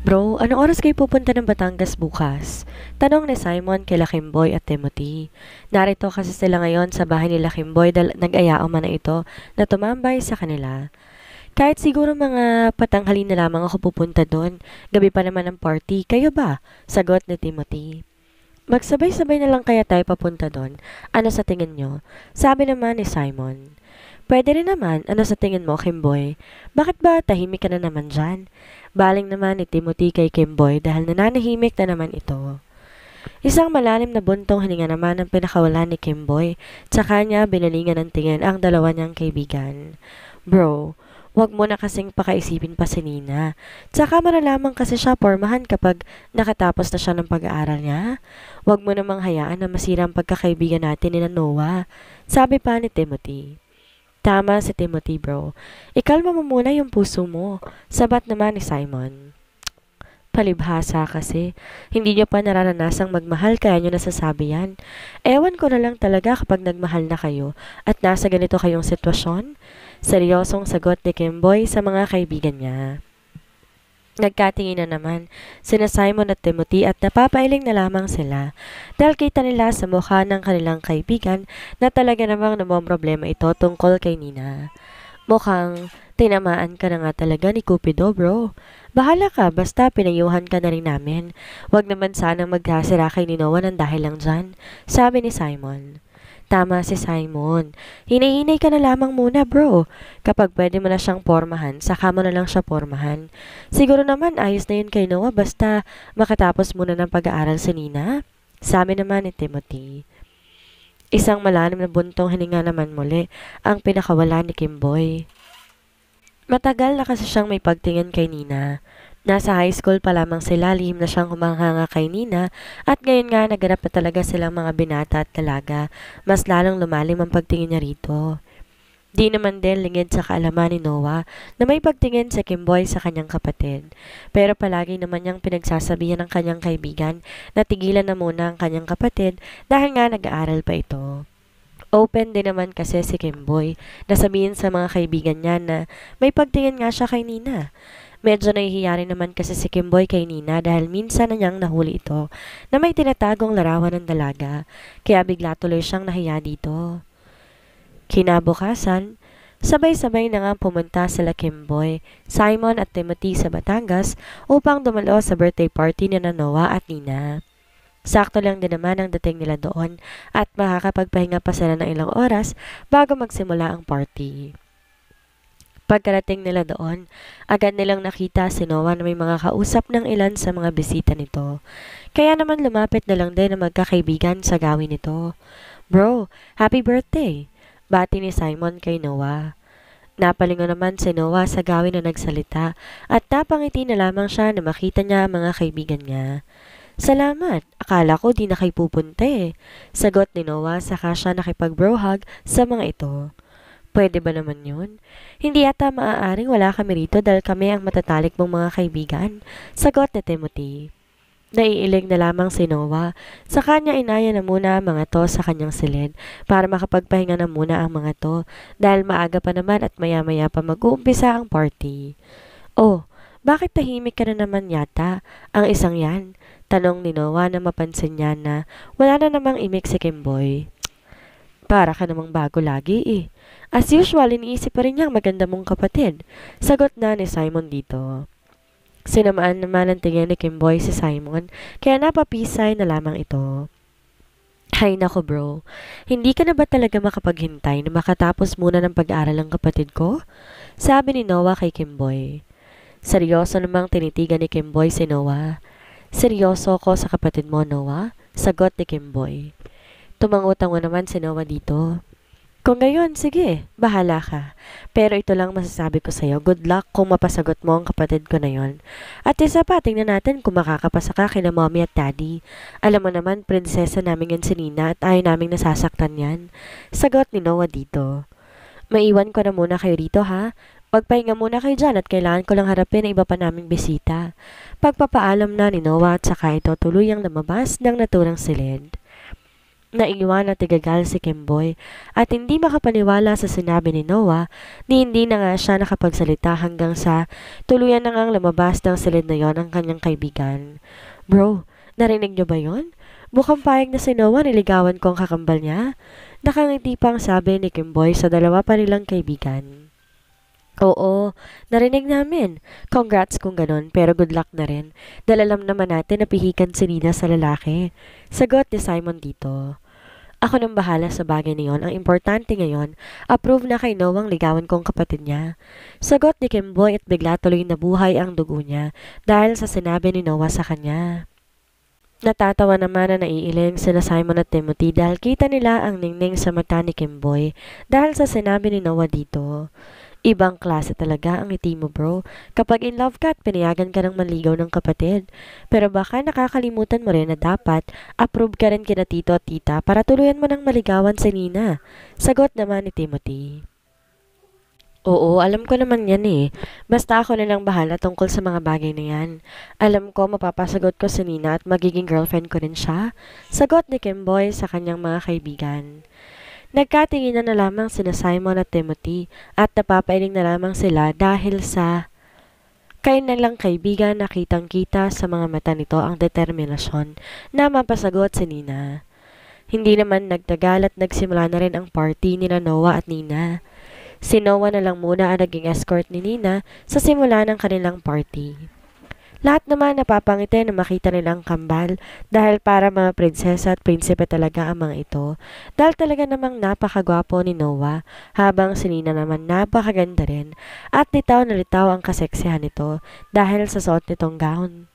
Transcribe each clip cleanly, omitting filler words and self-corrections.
Bro, anong oras kayo pupunta ng Batangas bukas? Tanong ni Simon kila Kimboy at Timothy. Narito kasi sila ngayon sa bahay nila Kimboy dahil nag-ayao man na ito na tumambay sa kanila. Kahit siguro mga patanghali na lamang ako pupunta doon, gabi pa naman ang party, kayo ba? Sagot ni Timothy. Magsabay-sabay na lang kaya tayo papunta doon. Ano sa tingin nyo? Sabi naman ni Simon. Pwede rin naman, ano sa tingin mo, Kimboy? Bakit ba tahimik ka na naman dyan? Baling naman ni Timothy kay Kimboy dahil nananahimik na naman ito. Isang malalim na buntong hininga naman ang pinakawalan ni Kimboy, tsaka niya binalingan ng tingin ang dalawa niyang kaibigan. Bro, wag mo na kasing pakaisipin pa si Nina. Tsaka malalaman kasi siya pormahan kapag nakatapos na siya ng pag-aaral niya. Wag mo namang hayaan na masira ang pagkakaibigan natin ni Noah. Sabi pa ni Timothy. Tama si Timothy, bro. Ikalma mo muna yung puso mo. Sabat naman ni Simon. Palibhasa kasi. Hindi niyo pa nararanasang magmahal kaya niyo nasasabi yan. Ewan ko na lang talaga kapag nagmahal na kayo at nasa ganito kayong sitwasyon. Seryosong sagot ni Kimboy sa mga kaibigan niya. Nagkatingin na naman sina Simon at Timothy at napapailing na lamang sila dahil kita nila sa mukha ng kanilang kaibigan na talaga namang namomroblema ito tungkol kay Nina. Mukhang tinamaan ka na nga talaga ni Cupido, bro. Bahala ka, basta pinayuhan ka na rin namin. Huwag naman sanang maghasira kay Ninoa ng dahil lang dyan, sabi ni Simon. Tama si Simon. Hinihinay ka na lamang muna, bro. Kapag pwede mo na siyang pormahan, saka mo na lang siya pormahan. Siguro naman ayos na yun kay Noah basta makatapos muna ng pag-aaral si Nina. Sabi naman ni Timothy. Isang malalim na buntong hininga naman muli ang pinakawala ni Kimboy. Matagal na kasi siyang may pagtingin kay Nina. Nasa high school pa lamang sila, lihim na siyang humanghanga kay Nina at ngayon nga naganap na talaga silang mga binata at dalaga. Mas lalong lumalim ang pagtingin niya rito. Di naman din lingid sa kaalaman ni Noah na may pagtingin sa Kimboy sa kanyang kapatid. Pero palagi naman niyang pinagsasabihan ng kanyang kaibigan na tigilan na muna ang kanyang kapatid dahil nga nag-aaral pa ito. Open din naman kasi si Kimboy na sabihin sa mga kaibigan niya na may pagtingin nga siya kay Nina. Medyo nahihiya rin naman kasi si Kimboy kay Nina dahil minsan na niyang nahuli ito na may tinatagong larawan ng dalaga, kaya bigla tuloy siyang nahiya dito. Kinabukasan, sabay-sabay na nga pumunta sila Kimboy, Simon at Timothy sa Batangas upang dumalo sa birthday party ni Noah at Nina. Sakto lang din naman ang dating nila doon at makakapagpahinga pa sila ng ilang oras bago magsimula ang party. Pagkarating nila doon, agad nilang nakita si Noah na may mga kausap ng ilan sa mga bisita nito. Kaya naman lumapit na lang din ang magkakaibigan sa gawin nito. Bro, happy birthday! Bati ni Simon kay Noah. Napalingon naman si Noah sa gawin na nagsalita at napangiti na lamang siya na makita niya ang mga kaibigan niya. Salamat, akala ko di na kayo pupunta eh. Sagot ni Noah saka siya nakipag-bro hug sa mga ito. Pwede ba naman yun? Hindi yata maaaring wala kami rito dahil kami ang matatalik mong mga kaibigan. Sagot ni Timothy. Naiiling na lamang si Noah. Sa kanya inaya na muna ang mga to sa kanyang silid para makapagpahinga na muna ang mga to dahil maaga pa naman at maya-maya pa mag-uumpisa ang party. Oh, bakit tahimik ka na naman yata? Ang isang yan? Tanong ni Noah na mapansin niya na wala na namang imik si Kimboy. Para ka namang bago lagi eh. As usual, iniisip pa rin niyang maganda mong kapatid. Sagot na ni Simon dito. Sinamaan naman ang tingin ni Kimboy si Simon, kaya napapisay na lamang ito. Hay nako bro, hindi ka na ba talaga makapaghintay na makatapos muna ng pag-aaral ng kapatid ko? Sabi ni Noah kay Kimboy. Seryoso namang tinitigan ni Kimboy si Noah. Seryoso ko sa kapatid mo, Noah? Sagot ni Kimboy. Tumangutang mo naman si Noah dito. Kung gayon, sige, bahala ka. Pero ito lang masasabi ko sa'yo, good luck kung mapasagot mo ang kapatid ko na yon. At isa pa, tingnan natin kung makakapasa ka kina mommy at daddy. Alam mo naman, prinsesa namin yan si Nina at ayaw naming nasasaktan yan. Sagot ni Noah dito. Maiwan ko na muna kayo rito ha. Magpahinga muna kayo dyan at kailangan ko lang harapin ang iba pa naming bisita. Pagpapaalam na ni Noah at saka ito tuluyang lumabas ng naturang silid. Naiwan at tigagal si Kimboy at hindi makapaniwala sa sinabi ni Noah ni hindi na nga siya nakapagsalita hanggang sa tuluyan na ngang lumabas ng silid na yon ang kanyang kaibigan. Bro, narinig niyo ba yon? Mukhang payag na si Noah niligawan ko ang kakambal niya. Nakangiti pang sabi ni Kimboy sa dalawa pa nilang kaibigan. Oo, narinig namin. Congrats kung ganon, pero good luck na rin. Dahil alam naman natin na pihikan si Nina sa lalaki. Sagot ni Simon dito. Ako nang bahala sa bagay na yon. Ang importante ngayon, approve na kay Noah ang ligawan kong kapatid niya. Sagot ni Kimboy at bigla tuloy nabuhay ang dugo niya dahil sa sinabi ni Noah sa kanya. Natatawa naman na naiiling sina Simon at Timothy dahil kita nila ang ningning sa mata ni Kimboy dahil sa sinabi ni Noah dito. Ibang klase talaga ang ngiti mo, bro. Kapag in love ka at pinayagan ka ng manligaw ng kapatid. Pero baka nakakalimutan mo rin na dapat approve ka rin kina tito at tita para tuluyan mo ng maligawan si Nina. Sagot naman ni Timothy. Oo, alam ko naman yan eh. Basta ako na lang bahala tungkol sa mga bagay na yan. Alam ko mapapasagot ko si Nina at magiging girlfriend ko rin siya. Sagot ni Kimboy sa kanyang mga kaibigan. Nagkatinginan na lamang sina Simon at Timothy at napapailing na lamang sila dahil sa kanilang kaibigan na kitang-kita sa mga mata nito ang determinasyon na mapasagot si Nina. Hindi naman nagtagal at nagsimula na rin ang party ni Noah at Nina. Si Noah na lang muna ang naging escort ni Nina sa simula ng kanilang party. Lahat naman napapangiti na makita nilang kambal dahil para mga prinsesa at prinsipe talaga ang mga ito. Dahil talaga namang napakagwapo ni Noah habang si Nina naman napakaganda rin at litaw na litaw ang kaseksihan nito dahil sa suot nitong gown.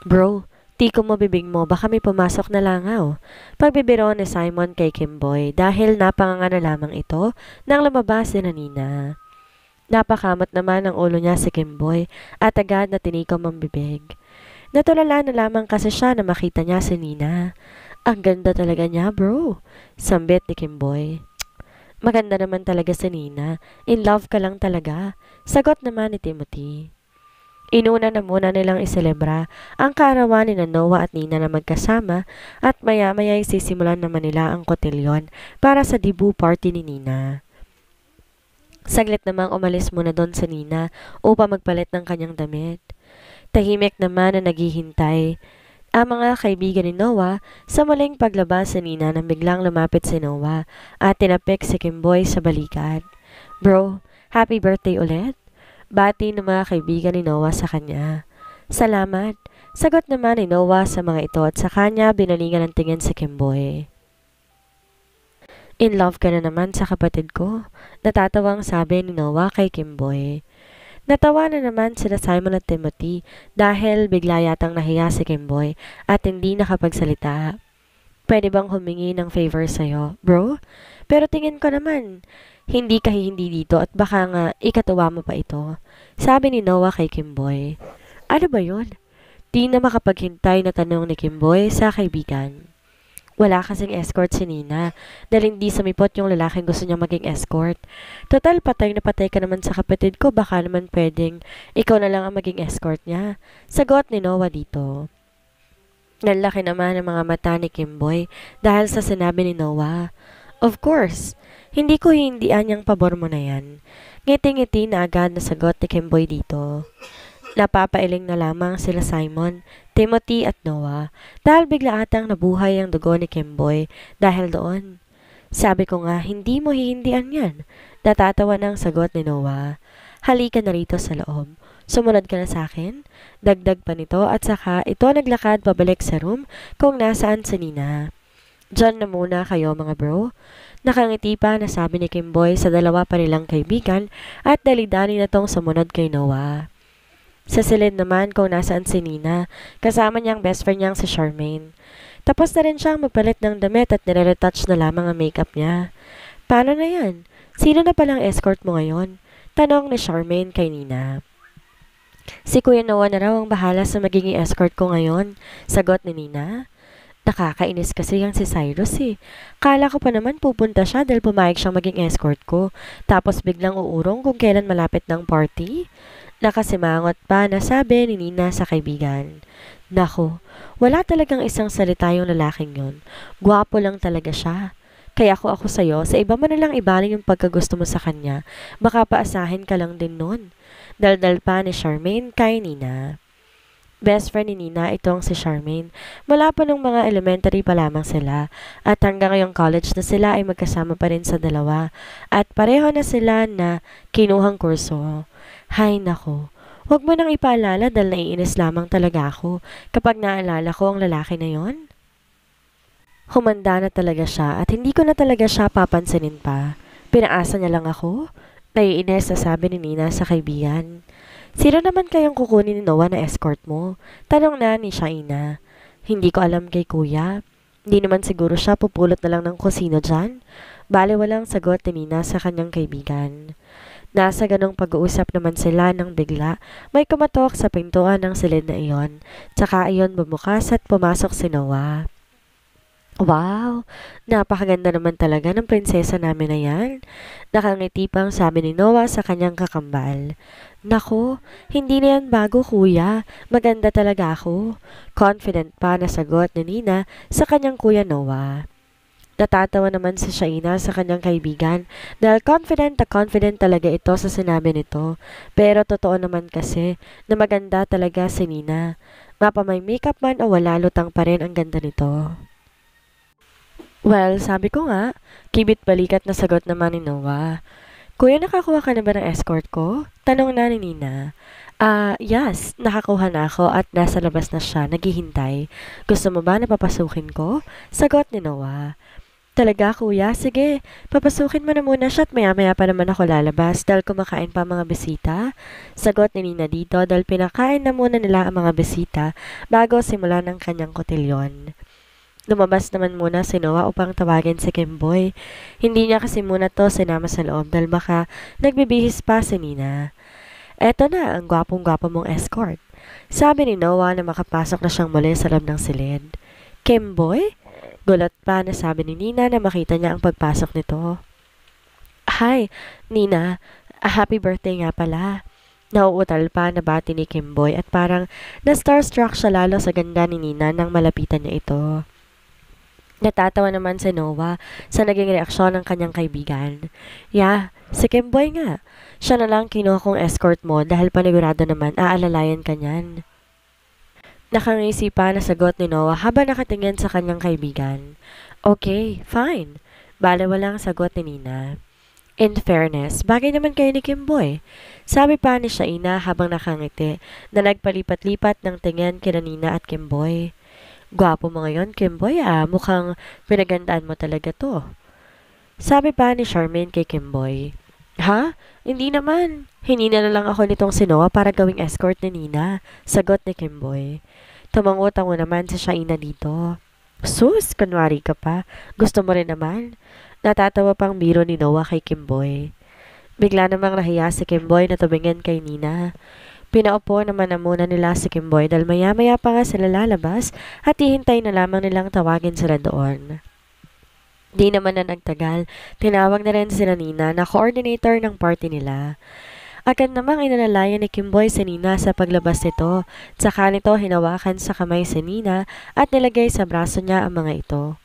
Bro, tiko mo bibig mo baka may pumasok na langaw. Pagbibiro ni Simon kay Kimboy dahil napanganga na lamang ito nang lumabas din na Nina. Napakamot naman ang ulo niya si Kimboy at agad na tinikom ang bibig. Natulala na lamang kasi siya na makita niya si Nina. Ang ganda talaga niya, bro. Sambit ni Kimboy. Maganda naman talaga si Nina. In love ka lang talaga. Sagot naman ni Timothy. Inuna na muna nilang iselebra ang kaarawan ni Noah at Nina na magkasama at maya-maya isisimulan naman nila ang kotilyon para sa debut party ni Nina. Saglit namang umalis muna doon sa Nina upang magpalit ng kanyang damit. Tahimik naman na naghihintay ang mga kaibigan ni Noah sa muling paglabas sa Nina nang biglang lumapit si Noah at tinapik si Kimboy sa balikat. Bro, happy birthday ulit? Bati ng mga kaibigan ni Noah sa kanya. Salamat. Sagot naman ni Noah sa mga ito at sa kanya binalingan ng tingin si Kimboy. In love ka na naman sa kapatid ko, natatawang sabi ni Noah kay Kimboy. Natawa na naman sila Simon at Timothy dahil bigla yatang nahiya si Kimboy at hindi nakapagsalita. Pwede bang humingi ng favor sa'yo, bro? Pero tingin ko naman, hindi ka hindi dito at baka nga ikatuwa mo pa ito. Sabi ni Noah kay Kimboy. Ano ba yun? Di na makapaghintay na tanong ni Kimboy sa kaibigan. Wala kasing escort si Nina dahil hindi sumipot yung lalaking gusto niya maging escort. Total, patay na patay ka naman sa kapatid ko, baka naman pwedeng ikaw na lang ang maging escort niya. Sagot ni Noah dito. Nalaki naman ang mga mata ni Kimboy dahil sa sinabi ni Noah. Of course, hindi ko hindian yung pabor mo na yan. Ngiti-ngiti na agad na sagot ni Kimboy dito. Napapailing na lamang sila Simon, Timothy at Noah dahil bigla atang nabuhay ang dugo ni Kimboy dahil doon. Sabi ko nga, hindi mo hihindian yan. Natatawa ng sagot ni Noah. Halika na rito sa loob. Sumunod ka na sa akin? Dagdag pa nito at saka ito naglakad pabalik sa room kung nasaan si Nina. Diyan na muna kayo mga bro. Nakangiti pa na sabi ni Kimboy sa dalawa pa nilang kaibigan at dalidani na tong sumunod kay Noah. Sa silid naman kung nasaan si Nina, kasama niyang best friend niyang si Charmaine. Tapos na rin siyang magpalit ng damit at nire-retouch na lamang ang makeup niya. Paano na yan? Sino na palang escort mo ngayon? Tanong ni Charmaine kay Nina. Si Kuya Noah na raw ang bahala sa magiging escort ko ngayon, sagot ni Nina. Nakakainis kasi yung si Cyrus eh. Kala ko pa naman pupunta siya dahil pumayag siyang maging escort ko. Tapos biglang uurong kung kailan malapit ng party. Nakasimangot pa na sabi ni Nina sa kaibigan. Nako, Wala talagang isang salita yung lalaking yun. Gwapo lang talaga siya. Kaya ako sa'yo, sa iba mo nalang ibaling yung pagkagusto mo sa kanya, baka paasahin ka lang din nun. Daldal pa ni Charmaine kay Nina. Best friend ni Nina itong si Charmaine. Mula pa nung mga elementary pa lamang sila at hanggang ngayong college na sila ay magkasama pa rin sa dalawa at pareho na sila na kinuhang kurso. Hay nako, huwag mo nang ipaalala dahil naiinis lamang talaga ako kapag naalala ko ang lalaki na yon. Humanda na talaga siya at hindi ko na talaga siya papansinin pa. Pinaasa niya lang ako. Naiinis na sabi ni Nina sa kaibigan. Sino naman kayang kukunin ni Noah na escort mo? Tanong na ni Shaina. Hindi ko alam kay kuya. Hindi naman siguro siya pupulot na lang ng kusino dyan. Bale walang sagot ni Nina sa kanyang kaibigan. Nasa ganong pag-uusap naman sila nang bigla may kumatok sa pintuan ng silid na iyon. Tsaka iyon bumukas at pumasok si Noah. Wow! Napakaganda naman talaga ng prinsesa namin na yan. Nakangiti pang sabi ni Noah sa kanyang kakambal. Nako, hindi na yan bago kuya. Maganda talaga ako. Confident pa na sagot ni Nina sa kanyang kuya Noah. Natatawa naman si Shaina sa kanyang kaibigan dahil confident na confident talaga ito sa sinabi nito. Pero totoo naman kasi na maganda talaga si Nina. Mapa may makeup man o wala lutang pa rin ang ganda nito. Well, sabi ko nga, kibit balikat na sagot naman ni Noah. Kuya, nakakuha ka na ba ng escort ko? Tanong na ni Nina. Yes, nakakuha na ako at nasa labas na siya, naghihintay. Gusto mo ba na papasukin ko? Sagot ni Noah. Talaga kuya, sige, papasukin mo na muna siya at maya-maya pa naman ako lalabas dahil kumakain pa mga bisita. Sagot ni Nina dito dahil pinakain na muna nila ang mga bisita bago simulan ng kanyang kotilyon. Lumabas naman muna si Noah upang tawagin si Kimboy. Hindi niya kasi muna to sinama sa loob dahil baka nagbibihis pa si Nina. Eto na ang gwapong-gwapo mong escort. Sabi ni Noah na makapasok na siyang muli sa loob ng silid. Kimboy? Gulat pa na sabi ni Nina na makita niya ang pagpasok nito. Hi, Nina. Happy birthday nga pala. Nauutal pa na bati ni Kimboy at parang na-starstruck siya lalo sa ganda ni Nina nang malapitan niya ito. Natatawa naman si Noah sa naging reaksyon ng kanyang kaibigan. Yeah, si Kimboy nga. Siya na lang kinuha kong escort mo dahil panigurado naman aalalayan ka niyan. Nakangisi pa na sagot ni Noah habang nakatingin sa kanyang kaibigan. Okay, fine. Bale walang sagot ni Nina. In fairness, bagay naman kayo ni Kimboy. Sabi pa ni Shaina habang nakangiti na nagpalipat-lipat ng tingin kina Nina at Kimboy. Gwapo mo ngayon, Kimboy mukhang pinagandaan mo talaga to. Sabi pa ni Charmaine kay Kimboy. Ha? Hindi naman. Hinina na lang ako nitong si Noah para gawing escort ni Nina. Sagot ni Kimboy. Tumangot-tango naman si Shaina dito. Sus, kunwari ka pa. Gusto mo rin naman. Natatawa pang biro ni Noah kay Kimboy. Bigla namang nahiya si Kimboy na tumingin kay Nina. Pinaupo naman na muna nila si Kimboy dahil maya-maya pa nga sila lalabas at hihintay na lamang nilang tawagin sila doon. Di naman na nagtagal, tinawag na rin sila Nina na coordinator ng party nila. Agad namang inalalayan ni Kimboy si Nina sa paglabas nito, tsaka nito hinawakan sa kamay si Nina at nilagay sa braso niya ang mga ito.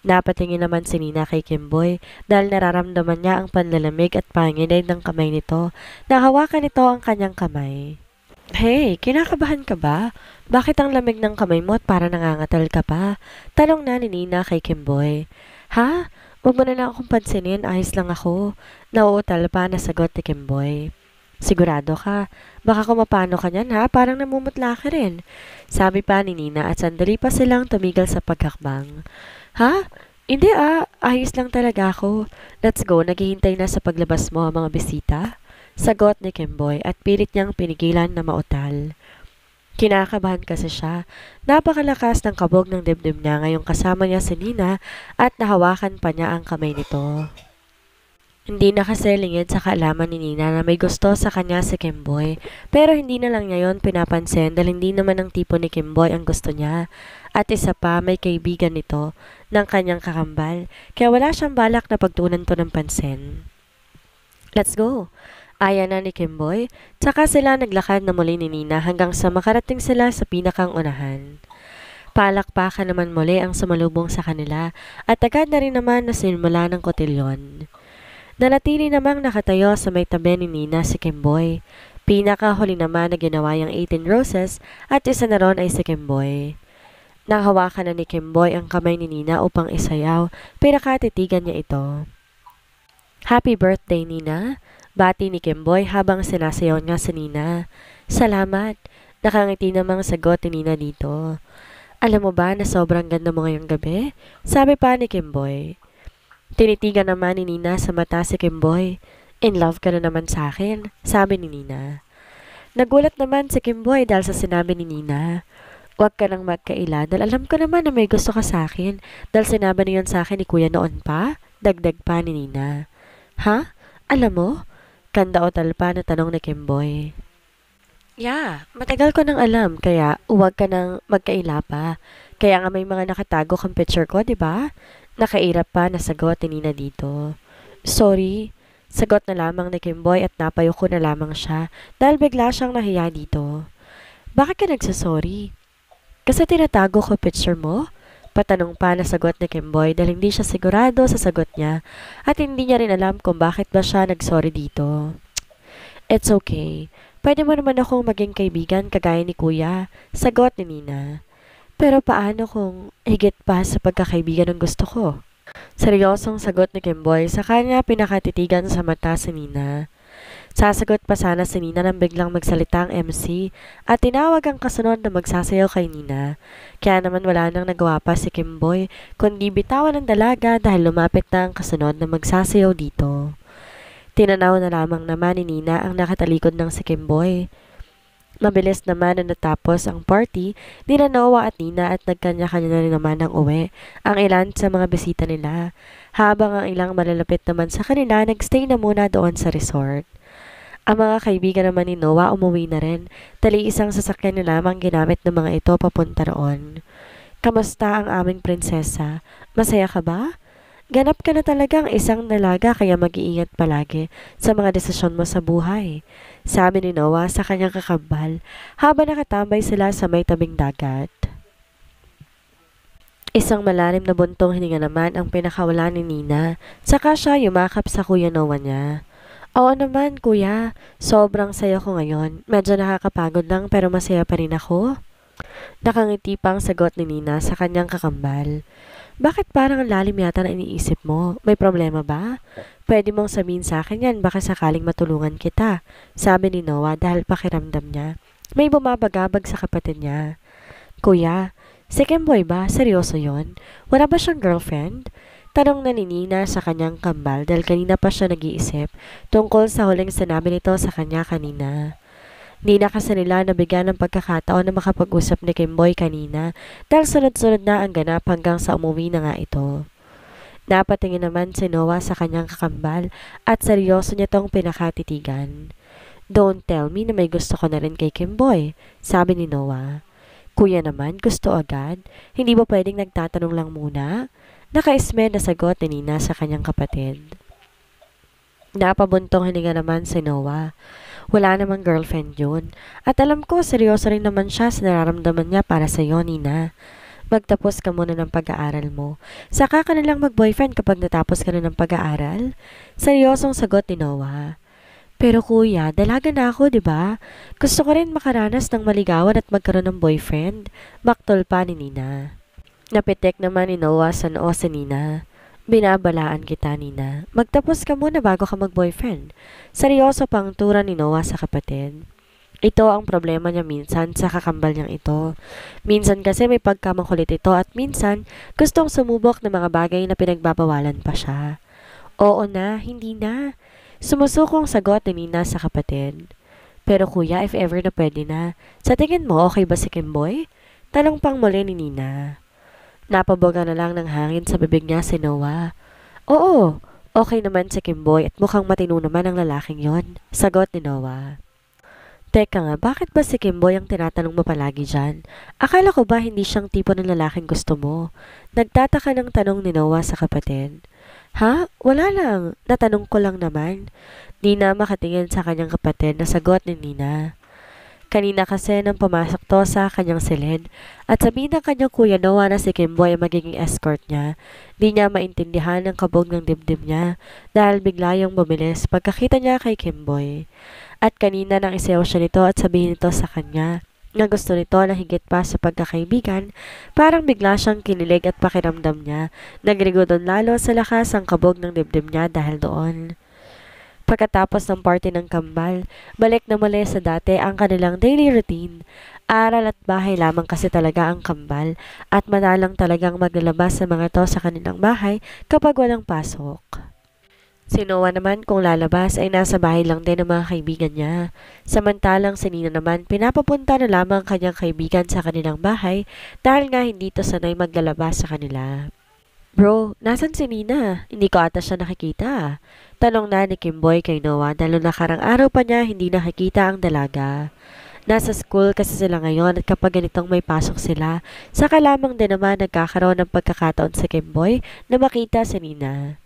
Napatingin naman si Nina kay Kimboy dahil nararamdaman niya ang panlalamig at panginid ng kamay nito na hawakan nito ang kanyang kamay. Hey, kinakabahan ka ba? Bakit ang lamig ng kamay mo at para nangangatal ka pa? Tanong na ni Nina kay Kimboy. Ha? Huwag mo na lang akong pansinin, ayos lang ako. Nauutal pa na sagot ni Kimboy. Sigurado ka? Baka kumapano ka niyan ha? Parang namumutla ka rin. Sabi pa ni Nina at sandali pa silang tumigil sa pagkakbang. Ha? Hindi ayos lang talaga ako. Let's go, naghihintay na sa paglabas mo ang mga bisita. Sagot ni Kimboy at pilit niyang pinigilan na mautal. Kinakabahan kasi siya. Napakalakas ng kabog ng dibdib niya ngayong kasama niya si Nina at nahawakan pa niya ang kamay nito. Hindi na kasi lingid sa kaalaman ni Nina na may gusto sa kanya si Kimboy. Pero hindi na lang niya yon pinapansin dahil hindi naman ang tipo ni Kimboy ang gusto niya. At isa pa may kaibigan nito ng kanyang kakambal. Kaya wala siyang balak na pagtunan to ng pansin. Let's go! Aya na ni Kimboy. Tsaka sila naglakad na muli ni Nina hanggang sa makarating sila sa pinakang unahan. Palakpakan naman muli ang sumalubong sa kanila at agad na rin naman nasimula ng kotilyon. Nanatili namang nakatayo sa may tabi ni Nina si Kimboy. Pinakahuli naman na ginawa yung 18 roses at isa na ron ay si Kimboy. Nakahawakan na ni Kimboy ang kamay ni Nina upang isayaw, pinakatitigan niya ito. Happy birthday, Nina! Bati ni Kimboy habang sinasayaw nga si Nina. Salamat! Nakangiti namang sagot ni Nina dito. Alam mo ba na sobrang ganda mo ngayong gabi? Sabi pa ni Kimboy. Tinitigan naman ni Nina sa mata si Kimboy. In love ka na naman sa akin, sabi ni Nina. Nagulat naman si Kimboy dahil sa sinabi ni Nina. Huwag ka nang magkaila dahil alam ko naman na may gusto ka sa akin dahil sinabi niyon sa akin ni Kuya noon pa, dagdag pa ni Nina. Ha? Alam mo? Kanda o talpa na tanong ni Kimboy. Yeah, matagal ko nang alam kaya huwag ka nang magkaila pa. Kaya nga may mga nakatago kang picture ko, di ba? Nakairap pa na sagot ni Nina dito. Sorry, sagot na lamang ni Kimboy at napayuko na lamang siya dahil bigla siyang nahiya dito. Bakit ka nagsasorry? Kasi tinatago ko picture mo? Patanong pa na sagot ni Kimboy dahil hindi siya sigurado sa sagot niya at hindi niya rin alam kung bakit ba siya nagsorry dito. It's okay. Pwede mo naman akong maging kaibigan kagaya ni Kuya, sagot ni Nina. Pero paano kung higit pa sa pagkakaibigan ang gusto ko? Seryosong sagot ni Kimboy sa kanya pinakatitigan sa mata si Nina. Sasagot pa sana si Nina nang biglang magsalita ang MC at tinawag ang kasunod na magsasayaw kay Nina. Kaya naman wala nang nagawa pa si Kimboy kundi bitawan ng dalaga dahil lumapit na ang kasunod na magsasayaw dito. Tinanaw na lamang naman ni Nina ang nakatalikod ng si Kimboy. Mabilis naman na natapos ang party, nila Noah at Nina at nagkanya-kanya na rin naman ng uwi ang ilan sa mga bisita nila, habang ang ilang malalapit naman sa kanila nagstay na muna doon sa resort. Ang mga kaibigan naman ni Noah umuwi na rin, dali isang sasakyan na lamang ginamit ng mga ito papunta roon. Kamusta ang aming prinsesa? Masaya ka ba? Ganap ka na talagang isang dalaga kaya mag-iingat palagi sa mga desisyon mo sa buhay, sabi ni Noah sa kanyang kakambal habang nakatambay sila sa may tabing dagat. Isang malalim na buntong hininga naman ang pinakawala ni Nina, saka siya yumakap sa Kuya Noah niya. Oo naman, Kuya, sobrang saya ko ngayon. Medyo nakakapagod lang pero masaya pa rin ako. Nakangiti pang sagot ni Nina sa kanyang kakambal. Bakit parang ang lalim yata na iniisip mo? May problema ba? Pwede mong sabihin sa akin yan, baka sakaling matulungan kita, sabi ni Noah dahil pakiramdam niya. May bumabagabag sa kapatid niya. Kuya, si Kimboy ba? Seryoso yon? Wala ba siyang girlfriend? Tanong na ni Nina sa kanyang kambal dahil kanina pa siya nag-iisip tungkol sa huling sinabi nito sa kanya kanina. Di na kasi nila nabigyan ng pagkakataon na makapag-usap ni Kimboy kanina dahil sunod-sunod na ang ganap hanggang sa umuwi na nga ito. Napatingin naman si Noah sa kanyang kakambal at seryoso niya tong pinakatitigan. Don't tell me na may gusto ko na rin kay Kimboy, sabi ni Noah. Kuya naman, gusto agad? Hindi ba pwedeng nagtatanong lang muna? Nakaismed na sagot ni Nina sa kanyang kapatid. Napabuntong hininga naman si Noah. Wala namang girlfriend yun. At alam ko, seryoso rin naman siya sa nararamdaman niya para sa iyo, Nina. Magtapos ka muna ng pag-aaral mo. Saka ka na lang mag-boyfriend kapag natapos ka na ng pag-aaral? Seryosong sagot ni Noah. Pero kuya, dalaga na ako, di ba? Gusto ko rin makaranas ng maligawan at magkaroon ng boyfriend. Baktol pa ni Nina. Napitek naman ni Noah sa noo si Nina. Binabalaan kita, Nina. Magtapos ka muna bago ka mag-boyfriend. Seryoso pang tura ni Noah sa kapatid. Ito ang problema niya minsan sa kakambal niyang ito. Minsan kasi may pagkamakulit ito at minsan gustong sumubok ng mga bagay na pinagbabawalan pa siya. Oo na, hindi na. Sumusukong sagot ni Nina sa kapatid. Pero kuya, if ever na pwede na, sa tingin mo okay ba si Kimboy? Tanong pang muli ni Nina. Napaboga na lang ng hangin sa bibig niya si Noah. Oo, okay naman si Kimboy at mukhang matino naman ang lalaking yon, sagot ni Noah. Teka nga, bakit ba si Kimboy ang tinatanong mo palagi dyan? Akala ko ba hindi siyang tipo ng lalaking gusto mo? Nagtataka ng tanong ni Noah sa kapatid. Ha? Wala lang. Natanong ko lang naman. Di na makatingin sa kanyang kapatid na sagot ni Nina. Kanina kasi nang pumasok to sa kanyang silid at sabihin ng kanyang kuya Noah na si Kimboy ang magiging escort niya, di niya maintindihan ang kabog ng dibdib niya dahil bigla yung bumilis pagkakita niya kay Kimboy. At kanina nang isayaw siya nito at sabihin nito sa kanya na gusto nito na higit pa sa pagkakaibigan, parang bigla siyang kinilig at pakiramdam niya. Nagrigo doon lalo sa lakas ang kabog ng dibdib niya dahil doon. Pagkatapos ng party ng kambal, balik na muli sa dati ang kanilang daily routine. Aral at bahay lamang kasi talaga ang kambal at madalang talagang maglalabas sa mga to sa kanilang bahay kapag walang pasok. Si Noah naman kung lalabas ay nasa bahay lang din ng mga kaibigan niya. Samantalang si Nina naman pinapapunta na lamang ang kanyang kaibigan sa kanilang bahay dahil nga hindi to sanay maglalabas sa kanila. Bro, nasan si Nina? Hindi ko ata siya nakikita. Tanong na ni Kimboy kay Noah dahil nakarang araw pa niya hindi nakikita ang dalaga. Nasa school kasi sila ngayon at kapag ganitong may pasok sila, saka lamang din naman nagkakaroon ng pagkakataon sa Kimboy na makita si Nina.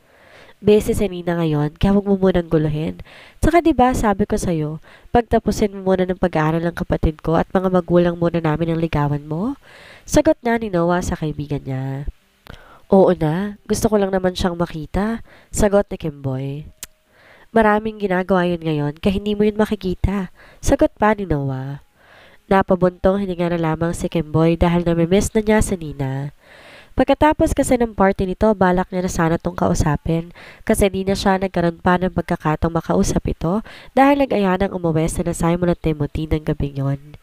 Busy si Nina ngayon, kaya huwag mo munang guluhin. Saka diba sabi ko sa'yo, pagtapusin mo muna ng pag-aaral ng kapatid ko at mga magulang muna namin ang ligawan mo? Sagot na ni Noah sa kaibigan niya. Oo na, gusto ko lang naman siyang makita, sagot ni Kimboy. Maraming ginagawa yun ngayon kaya hindi mo yun makikita, sagot pa ni Noah. Napabuntong hininga na lamang si Kimboy dahil namimiss na niya si Nina. Pagkatapos kasi ng party nito, balak niya na sana itong kausapin kasi di na siya nagkaroon pa ng pagkakataong makausap ito dahil nag-aya ng umuwi sina Simon at Timothy ng gabing yon.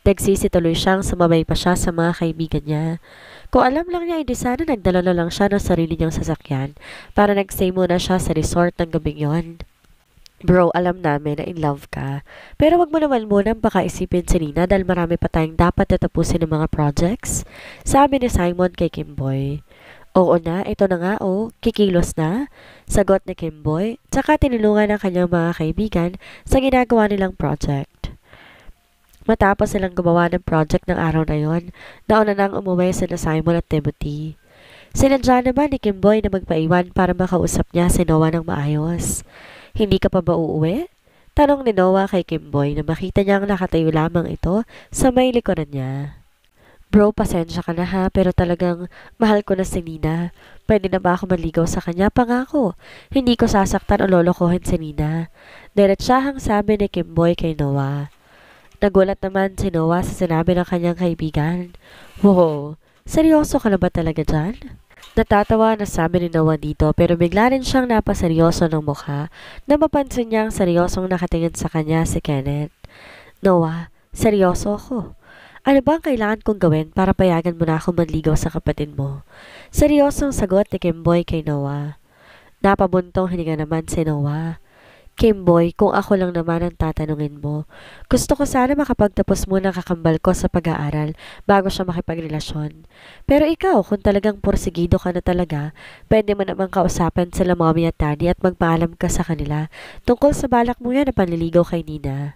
Nagsisi tuloy siyang sumabay pa siya sa mga kaibigan niya. Kung alam lang niya, hindi sana nagdala na lang siya ng sarili niyang sasakyan para nag-stay muna siya sa resort ng gabing yon. Bro, alam namin na in love ka. Pero wag mo naman munang pakaisipin si Nina dahil marami pa tayong dapat natapusin ng mga projects. Sabi ni Simon kay Kimboy. Oo na, ito na nga kikilos na. Sagot ni Kimboy, tsaka tinulungan ng kanyang mga kaibigan sa ginagawa nilang project. Matapos silang gumawa ng project ng araw na yon, nauna nang umuwi sina Simon at Timothy. Sinadya naman ni Kimboy na magpaiwan para makausap niya si Noah ng maayos. Hindi ka pa ba uuwi? Tanong ni Noah kay Kimboy na makita niyang nakatayo lamang ito sa may likuran niya. Bro, pasensya ka na ha, pero talagang mahal ko na si Nina. Pwede na ba ako maligaw sa kanya? Pangako, hindi ko sasaktan o lolokohin si Nina. Diretsahang sabi ni Kimboy kay Noah. Nagulat naman si Noah sa sinabi ng kanyang kaibigan. Wow, seryoso ka na ba talaga dyan? Natatawa na sabi ni Noah dito pero bigla rin siyang napaseryoso ng mukha na mapansin niyang seryosong nakatingin sa kanya si Kenneth. Noah, seryoso ako. Ano ba ang kailangan kong gawin para payagan mo na ako manligaw sa kapatid mo? Seryosong sagot ni Kimboy kay Noah. Napabuntong hininga naman si Noah. Kimboy, kung ako lang naman ang tatanungin mo, gusto ko sana makapagtapos muna kakambal ko sa pag-aaral bago siya makipagrelasyon. Pero ikaw, kung talagang porsigido ka na talaga, pwede mo namang kausapan sila mommy at daddy at magpaalam ka sa kanila tungkol sa balak mo yan na panliligaw kay Nina.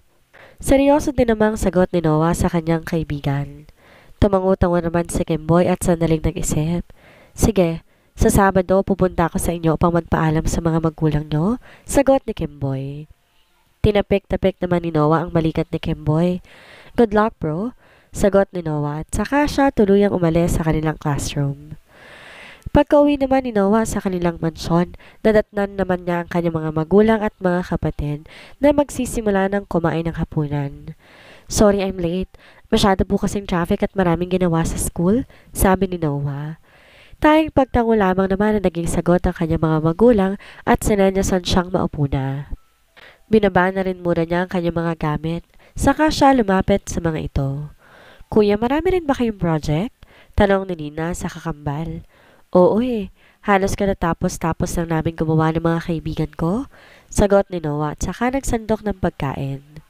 Seryoso din namang sagot ni Noah sa kanyang kaibigan. Tumangu-tango naman si Kimboy at sandaling nag-isip. Sige, sa Sabado, pupunta ako sa inyo upang magpaalam sa mga magulang nyo, sagot ni Kimboy. Tinapik-tapik naman ni Noah ang balikat ni Kimboy. Good luck, bro, sagot ni Noah at saka siya tuluyang umalis sa kanilang classroom. Pagka-uwi naman ni Noah sa kanilang mansyon, nadatnan naman niya ang kanyang mga magulang at mga kapatid na magsisimula ng kumain ng hapunan. Sorry I'm late, masyado po kasing traffic at maraming ginawa sa school, sabi ni Noah. Tayong pagtango lamang naman na naging sagot ang kanyang mga magulang at sinanyasan siyang maupo na. Binaba na rin muna niya ang kanyang mga gamit, saka siya lumapit sa mga ito. Kuya, marami rin ba kayong project? Tanong ni Nina sa kakambal. Oo halos katatapos-tapos lang namin gumawa ng mga kaibigan ko, sagot ni Noah at saka nagsandok ng pagkain.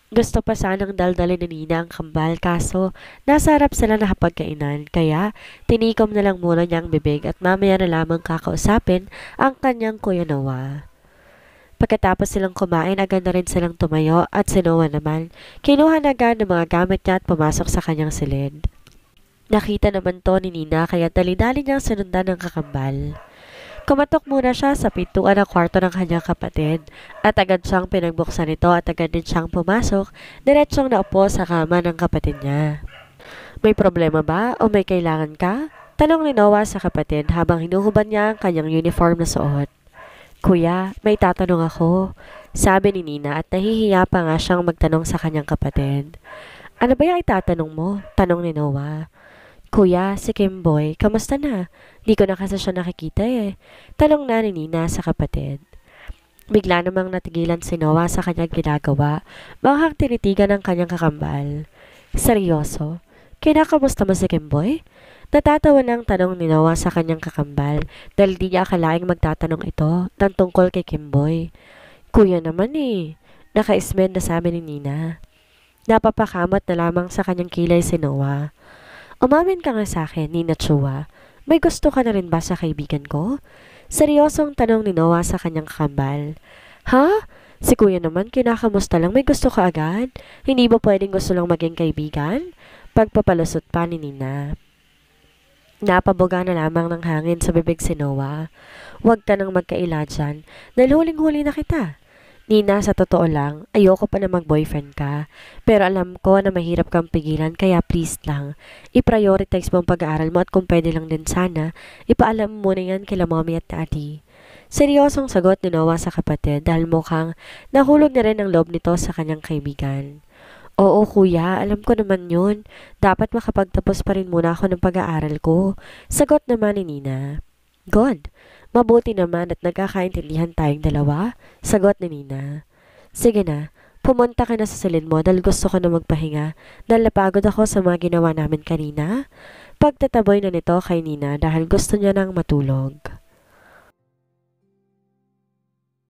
Gusto pa sanang daldalin ni Nina ang kambal kaso nasa harap sila na hapagkainan kaya tinikom na lang muna niyang bibig at mamaya na lamang kakausapin ang kanyang kuya Noah. Pagkatapos silang kumain agad na rin silang tumayo at si Noah naman kinuha na agad ng mga gamit niya at pumasok sa kanyang silid. Nakita naman to ni Nina kaya dali-dali niyang sinundan ng kakambal. Kumatok muna siya sa pintuan ng kwarto ng kanyang kapatid at agad siyang pinagbuksan nito at agad din siyang pumasok, diretsong naupo sa kama ng kapatid niya. May problema ba o may kailangan ka? Tanong ni Noah sa kapatid habang hinuhubad niya ang kanyang uniform na suot. Kuya, may tatanong ako, sabi ni Nina at nahihiya pa nga siyang magtanong sa kanyang kapatid. Ano ba yung itatanong mo? Tanong ni Noah. Kuya, si Kimboy, kamusta na? Di ko na kasi siya nakikita eh. Tanong na ni Nina sa kapatid. Bigla namang natigilan si Noah sa kanyang ginagawa, mukhang tinitigan ng kanyang kakambal. Seryoso? Kinakamusta mo si Kimboy? Natatawa ng tanong ni Noah sa kanyang kakambal dahil di niya akalaing magtatanong ito ng tungkol kay Kimboy. Kuya naman eh, naka-ismed na sabi ni Nina. Napapakamot na lamang sa kanyang kilay si Noah. Umamin ka nga sa akin, Nina Chua. May gusto ka na rin ba sa kaibigan ko? Seryosong tanong ni Noah sa kanyang kakambal. Ha? Si kuya naman kinakamusta lang may gusto ka agad? Hindi ba pwedeng gusto lang maging kaibigan? Pagpapalusot pa ni Nina. Napabuga na lamang ng hangin sa bibig si Noah. Huwag ka nang magkaila dyan, dahil huling-huli na kita. Nina, sa totoo lang, ayoko pa na mag-boyfriend ka. Pero alam ko na mahirap kang pigilan kaya please lang. I-prioritize mo ang pag-aaral mo at kung pwede lang din sana, ipaalam mo muna yan kila mommy at daddy. Seryosong sagot ni Noah sa kapatid dahil mukhang nahulog na rin ang loob nito sa kanyang kaibigan. Oo kuya, alam ko naman yun. Dapat makapagtapos pa rin muna ako ng pag-aaral ko. Sagot naman ni Nina. Good. Mabuti naman at nagkakaintindihan tayong dalawa, sagot ni Nina. Sige na, pumunta ka na sa salin mo dahil gusto ko na magpahinga dahil napagod ako sa mga ginawa namin kanina. Pagtataboy na nito kay Nina dahil gusto niya nang matulog.